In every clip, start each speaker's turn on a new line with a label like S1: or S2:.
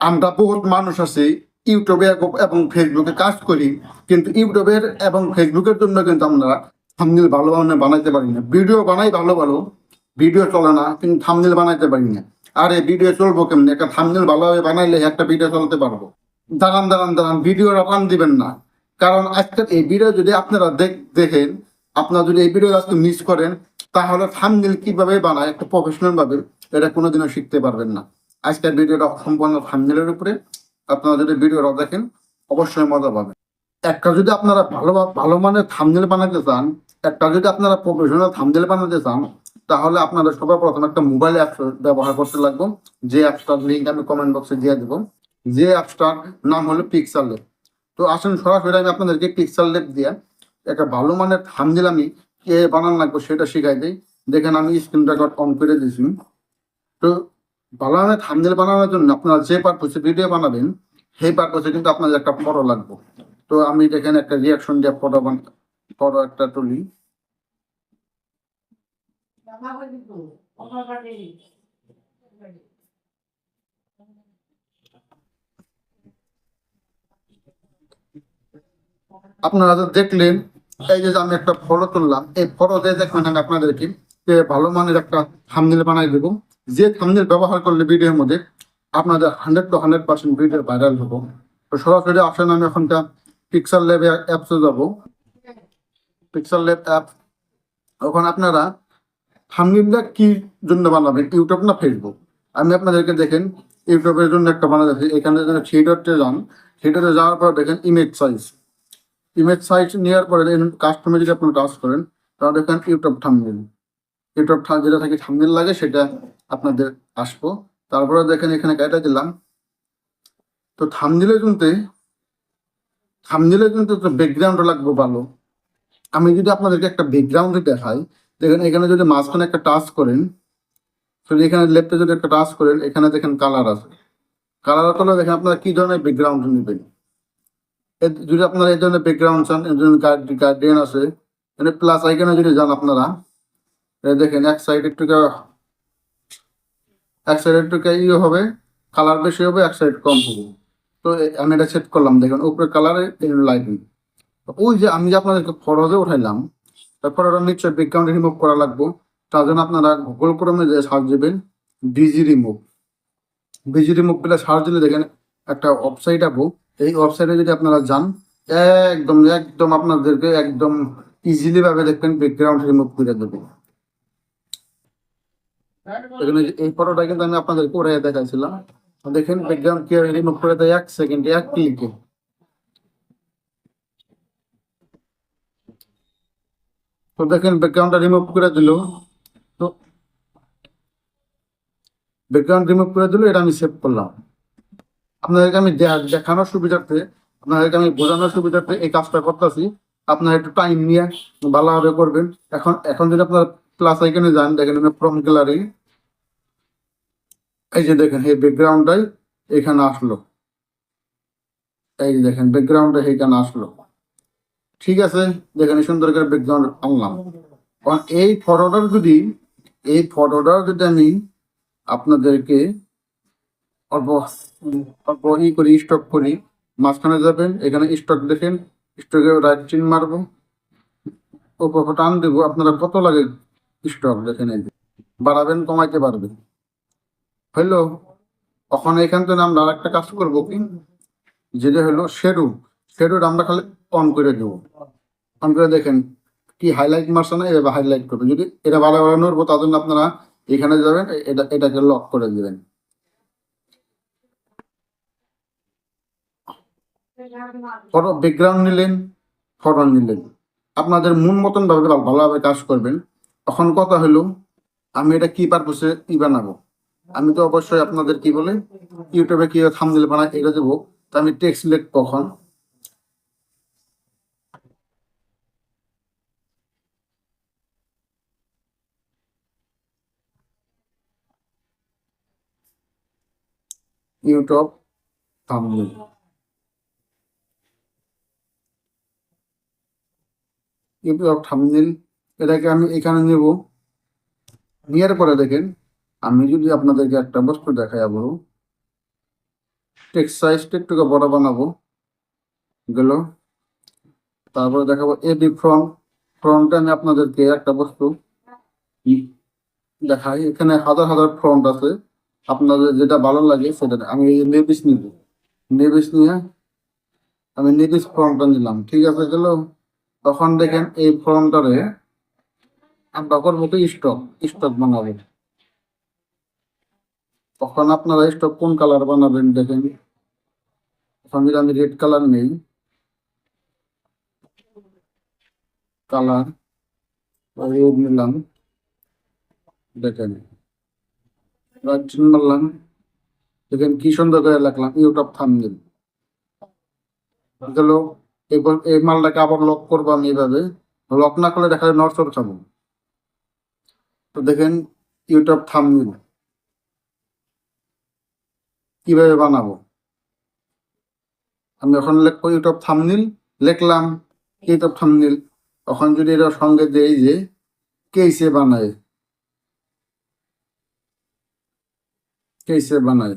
S1: আমরা বহুত মানুষ আছে ইউটিউবে এবং ফেসবুকে কাজ করি, কিন্তু ইউটিউবের এবং ফেসবুকের জন্য কিন্তু আমরা থাম্বনেল ভালোভাবে বানাইতে পারি না। ভিডিও বানাই ভালো ভালো, ভিডিও চলে না, কিন্তু থাম্বনেল বানাইতে পারি না। আর এই ভিডিও চলবো কেমনি? একটা থাম্বনেল ভালোভাবে বানাইলে একটা ভিডিও চলতে পারবো। দাঁড়ান দাঁড়ান দাঁড়ান, ভিডিও রান দিবেন না, কারণ আজকের এই ভিডিও যদি আপনারা দেখেন, আপনারা যদি এই ভিডিও আজকে মিস করেন, তাহলে থাম্বনেল কিভাবে বানায় একটা প্রফেশনাল ভাবে, এটা কোনোদিনও শিখতে পারবেন না। আজকের ভিডিওটা সম্পূর্ণ থাম্বনেলের উপরে। আপনারা যদি ভিডিওটা দেখেন অবশ্যই মজা পাবেন। একটা যদি আপনারা ভালো মানের থাম্বনেল বানাতে চান, একটা যদি আপনারা প্রফেশনাল থাম্বনেল বানাতে চান, তাহলে আপনাদের সবার প্রথম একটা মোবাইল অ্যাপস ব্যবহার করতে লাগবে। যে অ্যাপসটার লিঙ্ক আমি কমেন্ট বক্সে দিয়ে দেবো। যে অ্যাপসটার নাম হলো পিক্সেল ল্যাব। তো আসুন সরাসরি আমি আপনাদেরকে পিক্সেল ল্যাব দিয়ে একটা ভালো মানের থাম্বনেল আমি কে বানানো লাগবে সেটা শিখাই দিই। দেখেন আমি স্ক্রিন রেকর্ড অন করে দিয়েছি। তো ভালো মানের থাম্বনেল বানানোর জন্য আপনারা যে পারপোসে ভিডিও বানাবেন, সেই পারপোসে কিন্তু আপনাদের একটা ফটো লাগবে। তো আমি দেখেন একটা রিয়াকশন দিয়ে ফটো একটা তুলি। আপনারা তো দেখলেন, এই যে আমি একটা ফটো তুললাম, এই ফটো দিয়ে দেখবেন আমি আপনাদেরকে ভালো মানের একটা থাম্বনেল বানাই দেবো। যে থাম্বনেল ব্যবহার করলে ভিডিওর মধ্যে আপনাদের 100% ভিডিও ভাইরাল হবো। তো সরাসরি আসেন, আমি এখনটা পিক্সেল ল্যাব অ্যাপসে যাবো। পিক্সেল ল্যাব অ্যাপ, ওখানে আপনারা থাম্বনেলটা কি জন্য বানাবেন, ইউটিউব না ফেসবুক? আমি আপনাদেরকে দেখেন ইউটিউবের জন্য একটা বানাচ্ছি। এখানে থ্রি ডটে যান, থ্রি ডটে যাওয়ার পর দেখেন ইমেজ সাইজ নেওয়ার পরে কাস্টমার যদি আপনি টাচ করেন, তাহলে দেখেন ইউটিউব থাম্বনেল। যেটা থেকে থাম্বনেল লাগে সেটা আপনাদের আসবো। তারপরে দেখেন এখানে কেটে দিলাম। তো থাম্বনেলে কিন্তু ব্যাকগ্রাউন্ড লাগবে ভালো। আমি যদি আপনাদেরকে একটা ব্যাকগ্রাউন্ডে দেখাই, দেখেন এখানে যদি মাঝখানে একটা টাচ করেন, তো এখানে লেফটে যদি একটা টাচ করেন, এখানে দেখেন কালার আছে। কালার করলে দেখেন আপনারা কি ধরনের ব্যাকগ্রাউন্ড নেবেন। যদি আপনারা এই ধরনের ব্যাকগ্রাউন্ড চান, এই ধরনের গার্ডিয়ান আছে, মানে প্লাস আইকনে যদি যান আপনারা, দেখেন এক সাইড একটু ইয়ে হবে, কালার বেশি হবে, এক সাইড কম হবে। তো আমি এটা সেট করলাম, দেখেন উপরে কালারে লাইটিং। ওই যে আমি যে আপনাদেরকে ফটোতে উঠাইলাম, তারপর ওটা নিশ্চয়ই ব্যাকগ্রাউন্ড রিমুভ করা লাগবে। তার জন্য আপনারা গুগল ক্রোমে যে সার্চ দেবেন বিজি রিমুভ পেলে সার্চ দিলে দেখেন একটা ওয়েবসাইট পাবো। এই ওয়েবসাইটে যদি আপনারা যান, একদম একদম আপনাদেরকে একদম ইজিলি ভাবে দেখবেন ব্যাকগ্রাউন্ড রিমুভ করে দেবে। এখানে এই ফটোটা কিন্তু আমি আপনাদের করে দেখাইছিলাম। দেখেন ব্যাকগ্রাউন্ড কি রিমুভ করে দেয় 1 সেকেন্ডে, 1 ক্লিকে। তো দেখেন ব্যাকগ্রাউন্ডটা রিমুভ করে দিল। তো ব্যাকগ্রাউন্ড রিমুভ করে দিল, এটা আমি সেভ করলাম। আপনাদেরকে আমি দেখানোর সুবিধার্থে, আপনাদেরকে আমি বোঝানোর সুবিধার্থে এই কাজটা করতেছি। আপনারা একটু টাইম নিয়ে ভালোভাবে করবেন। এখন যদি আপনার প্লাস আইকনে যান, দেখেন ফ্রম গ্যালারি, এই যে দেখেন এই ব্যাকগ্রাউন্ডটাই এখানে আসলো। এই যে দেখেন ব্যাকগ্রাউন্ডটা এখানে আসলো। ঠিক আছে, দেখেন সুন্দর করে ব্যাকগ্রাউন্ড আনলাম। কারণ এই ফটোটার যদি আমি আপনাদেরকে অল্প অল্প করি, স্টক করি, মাঝখানে যাবেন, এখানে স্টক দেখেন, স্টকে রাইট চিন মারবো, উপর টান দেবো। আপনারা কত লাগে স্টক দেখেন, এই বাড়াবেন কমাইতে পারবেন। হইলো, ওখানে এখান থেকে আমরা আর একটা কাজ করবো কি, যেটা হলো শেডো আমরা খালি অন করে দেবো। অন করে দেখেন কি হাইলাইট মারছে না, এভাবে হাইলাইট করবেন। যদি এটা ভালো ভালো নড়বো, তার জন্য আপনারা এখানে যাবেন, এটাকে লক করে দেবেন। ফটো ব্যাকগ্রাউন্ড নিলেন, ফটো নিলেন, আপনাদের মন মতন ভাবে ভালোভাবে কাজ করবেন। তখন কথা হলো, আমি এটা কি পারপোসে বানাবো? আমি তো অবশ্যই আপনাদের কি বলে ইউটিউবে কি থাম্বনেল বানাই এটা দেবো। তো আমি টেক্সট লিখব, কখন ইউটিউব থাম্বনেল, ইউটিউব থাম্বনেল, এটাকে আমি এখানে নেব। নেওয়ার পরে দেখেন, আমি যদি আপনাদেরকে একটা বস্তু দেখাই বলবো, টেক্সট সাইজটা একটু বড় বানাবো, গেল। তারপরে দেখাবো এবি ফ্রন্ট। ফ্রন্টে আমি আপনাদেরকে একটা বস্তু দেখাই, এখানে হাজার হাজার ফ্রন্ট আছে, আপনাদের যেটা ভালো লাগে সেটা। আমি নেভিস নিব, নেভিস নিয়ে আমি নেভিস ফ্রন্টটা নিলাম, ঠিক আছে গেল। তখন দেখেন এই ফ্রন্টটারে আমরা করবো কি স্টক, স্টক বানাবো। তখন আপনারা স্টক কোন কালার বানাবেন দেখেন। এখন যদি আমি রেড কালার নেই, কালার রেড নিলাম, দেখেন রাইট মারলাম, দেখেন কি সুন্দর করে লিখলাম ইউটিউব থাম্বনেল গেল। এবার এই মালটাকে আবার লক করবো আমি এইভাবে, লক না করলে দেখা যায় নড়চড় খাবো। তো দেখেন ইউটিউব থাম্বনেল কিভাবে বানাবো। আমি এখন লিখবো ইউটিউব থাম্বনেল, লিখলাম ইউটিউব থাম্বনেল। তখন যদি এটা সঙ্গে দেই যে কেসে বানায়, কেসে বানায়,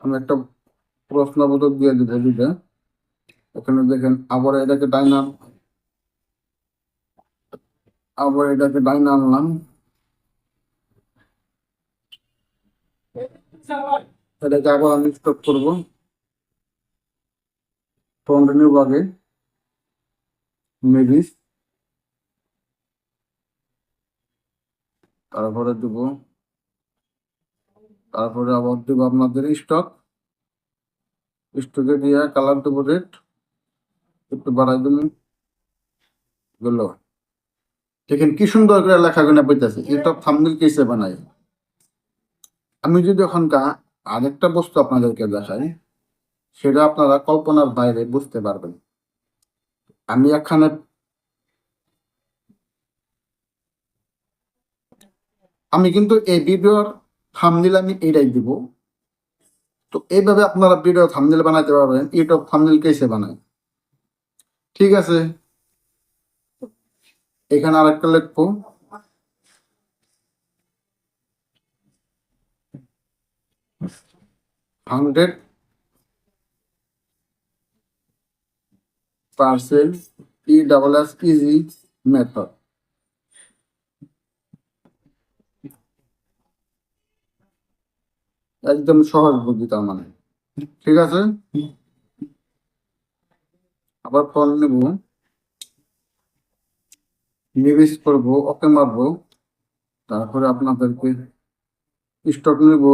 S1: আমি একটা প্রশ্নবোধক দিয়ে দিব দুটা। এখানে দেখেন আবার এটাকে ডাইনাম, আবার এটাকে ডাইনে আনলাম, এটাকে আবার আমি স্টপ করবো। ফ্রন্ট নিউ আগে মেভিস, তারপরে দেবো, তারপরে আবার দেবো আপনাদের স্টক, স্টকে দিয়ে কালার দেবো রেড, একটু বাড়াই দেবো গেল। দেখেন কি সুন্দর করে লেখাগুলো বইতেছে ইউটিউব থাম্বনেল কেসে বানাই। আমি যদি ওখানকার আরেকটা বস্তু আপনাদেরকে দেখাই, সেটা আপনারা কল্পনার বাইরে বুঝতে পারবেন। আমি এখানে আমি কিন্তু এই ভিডিওর থাম্বনেল আমি এটাই দিব। তো এইভাবে আপনারা ভিডিও থাম্বনেল বানাইতে পারবেন, ইউটিউব থাম্বনেল কেসে বানায়, ঠিক আছে। এখানে আরেকটা লিখবো, hundred percent ESS easy method. একদম সহজ বুদ্ধি তার মানে, ঠিক আছে। আবার ফোন নেব, নিবেশ করবো, ওকে মারবো, তারপরে আপনাদেরকে স্টক নেব,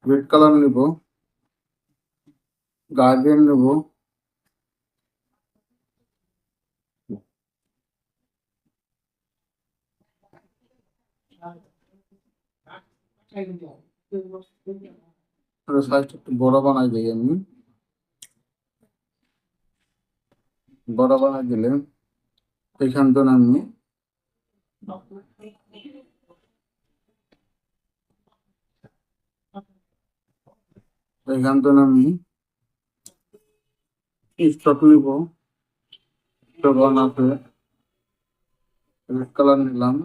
S1: রেড কালার নেব, গার্ডিয়ান নেব, সাইজ একটু বড় বানাই দিই আমি, বড় বানাই দিলে এখান থেকে আমি এখান থেকে আমি স্টক নিব, স্টক বানাতে রেড কালার নিলাম,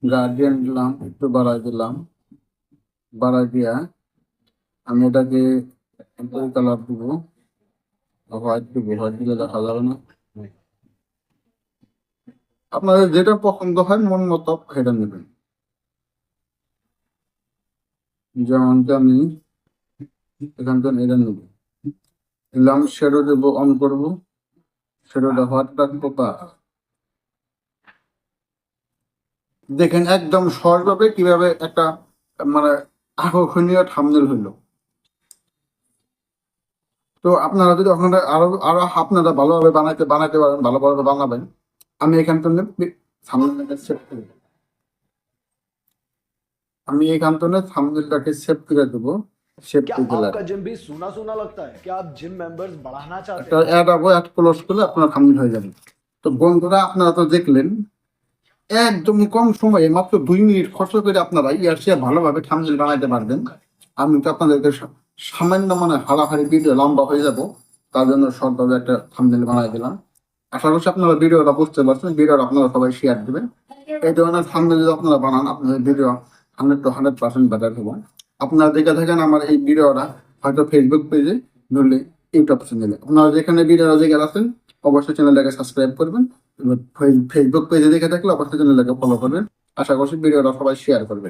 S1: গার্ডিয়ান নিলাম, একটু বাড়াই দিলাম, বাড়াই দিয়া আমি এটাকে কালার দিব, হোয়াইট দিব, হোয়াইট দিলে দেখা যাবে না। আপনাদের যেটা পছন্দ হয় মন মতো সেটা নেবেন। যেমন আমি এখান থেকে এটা নেব, নিলাম, শ্যাডো দেবো, অন করবো, শ্যাডোটা হোয়াইট রাখবো। দেখেন একদম সহজভাবে কিভাবে একটা মানে আকর্ষণীয় থাম্বনেল হইলো। তো আপনারা যদি ওখানে আরো আরো আপনারা ভালোভাবে বানাইতে পারেন, ভালোভাবে বানাবেন। আমি এখান থেকে থাম্বনেলটাকে সেভ করে দেবো, আমি এখান থেকে থাম্বনেলটাকে সেভ করে দেবো, সেভ
S2: क्या
S1: করে দিলাম।
S2: आपका जिम भी सूना सूना लगता है? क्या आप जिम मेंबर्स बढ़ाना चाहते
S1: একটা
S2: हैं?
S1: অ্যাড আবো, অ্যাড ক্লোজ করলে আপনার থাম্বনেল হয়ে যাবে। তো বন্ধুরা আপনারা তো দেখলেন একদমই কম সময়ে মাত্র 2 মিনিট খরচ করে আপনারা ইয়ারশিয়া ভালোভাবে থাম্বনেল বানাইতে পারবেন। আমি তো আপনাদেরকে সামান্য মানে হারাহারি ভিডিও লম্বা হয়ে যাব, তার জন্য শর্টভাবে একটা থাম্বনেল বানাই দিলাম। আশা করছি আপনারা ভিডিওটা বুঝতে পারছেন। ভিডিওটা আপনারা সবাই শেয়ার দেবেন। এই ধরনের থাম্বনেল যদি আপনারা বানান, আপনাদের ভিডিও 100% বেটার হবে। আপনারা দেখে থাকেন আমার এই ভিডিওটা হয়তো ফেসবুক পেজে, নইলে ইউটিউব চ্যানেলে। আপনারা যেখানে ভিডিওটা দেখে আছেন অবশ্যই চ্যানেলটাকে সাবস্ক্রাইব করবেন। ফেসবুক পেজে দেখে থাকলে অবশ্যই চ্যানেলটাকে ফলো করবেন। আশা করছি ভিডিওটা সবাই শেয়ার করবেন।